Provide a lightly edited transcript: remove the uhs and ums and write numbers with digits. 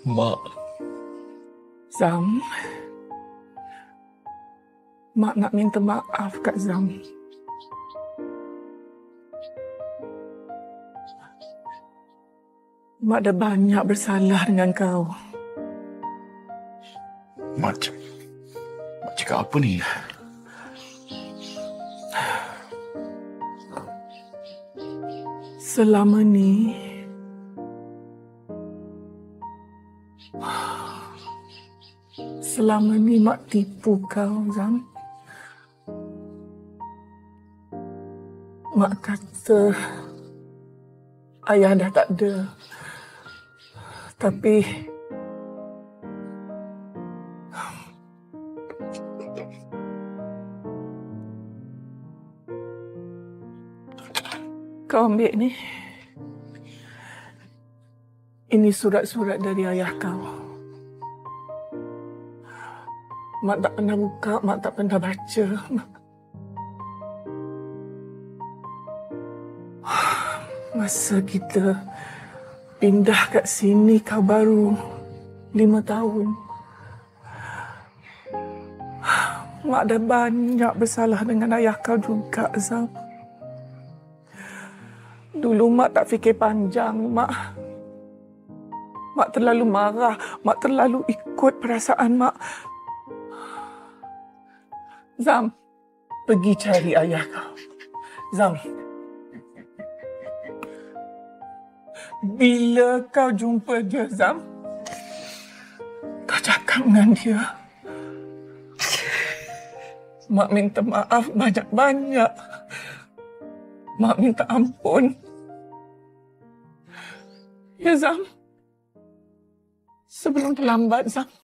Mak, Zam, Mak nak minta maaf kat Zam. Mak dah banyak bersalah dengan kau. Mak cakap apa ni? Selama ni, Mak tipu kau, Zam. Mak kata ayah dah tak ada. Tapi kau ambil ni. Ini surat-surat dari ayah kau. Mak tak pernah buka, Mak tak pernah baca. Masa kita pindah kat sini, kau baru 5 tahun. Mak dah banyak bersalah dengan ayah kau juga, Zam. Dulu Mak tak fikir panjang, Mak terlalu marah, Mak terlalu ikut perasaan Mak. Zam, pergi cari ayah kau. Zam, bila kau jumpa dia, Zam, kau cakap dengan dia, Mak minta maaf banyak-banyak. Mak minta ampun. Ya, Zam. Sebelum terlambat, Zam.